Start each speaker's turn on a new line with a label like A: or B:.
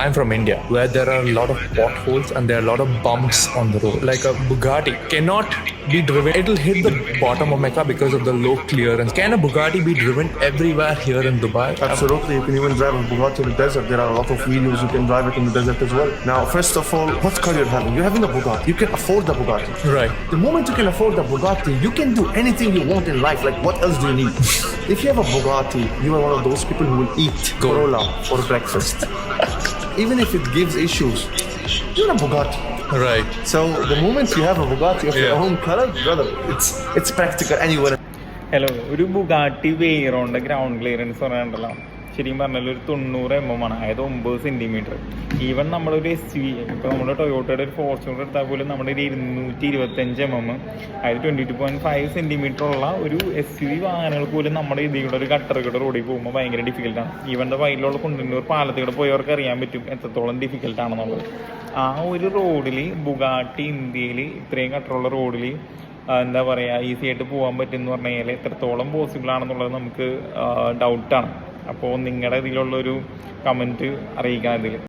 A: I'm from India, where there are a lot of potholes and there are a lot of bumps on the road. Like a Bugatti cannot be driven. It'll hit the bottom of my car because of the low clearance. Can a Bugatti be driven everywhere here in Dubai?
B: Absolutely, you can even drive a Bugatti in the desert. There are a lot of videos you can drive it in the desert as well. Now, first of all, what car you're having? You're having a Bugatti. You can afford the Bugatti.
A: Right.
B: The moment you can afford the Bugatti, you can do anything you want in life. Like, what else do you need? If you have a Bugatti, you are one of those people who will eat Corolla for breakfast. Even if it gives issues, you're a Bugatti.
A: Right.
B: So the moment you have a Bugatti of your
A: Yeah.
B: own color, brother, it's practical anywhere.
C: Hello, ഒരു Bugatti വെയ്റോണിൻ്റെ ground clearance പറയാനുണ്ടല്ലോ. ശരിക്കും പറഞ്ഞാൽ ഒരു 90 mm ആണ്, അതായത് 9 centimetre. Even നമ്മളൊരു SUV, ഇപ്പോൾ നമ്മുടെ ടൊയോട്ടയുടെ ഒരു ഫോർച്യൂണർ എടുത്താൽ പോലും നമ്മുടെ ഒരു 225 mm, അതായത് 22.5 സെൻറ്റിമീറ്റർ ഉള്ള ഒരു SUV വാഹനങ്ങൾ പോലും നമ്മുടെ ഇതിലൂടെ ഒരു ഗട്ടറുകളുടെ റോഡിൽ പോകുമ്പോൾ ഭയങ്കര ഡിഫിക്കൽട്ടാണ്. ഈവൻ വയലിലുള്ള കുണ്ടന്നൂർ പാലത്തിലൂടെ പോയവർക്ക് അറിയാൻ പറ്റും എത്രത്തോളം ഡിഫിക്കൽട്ടാണെന്നുള്ളത്. ആ ഒരു റോഡിൽ ബുഗാട്ടി ഇന്ത്യയിൽ ഇത്രയും ഗട്ടറുള്ള റോഡിൽ എന്താ പറയുക, ഈസി ആയിട്ട് പോകാൻ പറ്റും എന്ന് പറഞ്ഞു കഴിഞ്ഞാൽ എത്രത്തോളം പോസിബിൾ ആണെന്നുള്ളത് നമുക്ക് ഡൗട്ടാണ്. അപ്പോൾ നിങ്ങളുടെ ഇതിലുള്ളൊരു കമൻറ്റ് അറിയിക്കാൻ ഇതിൽ.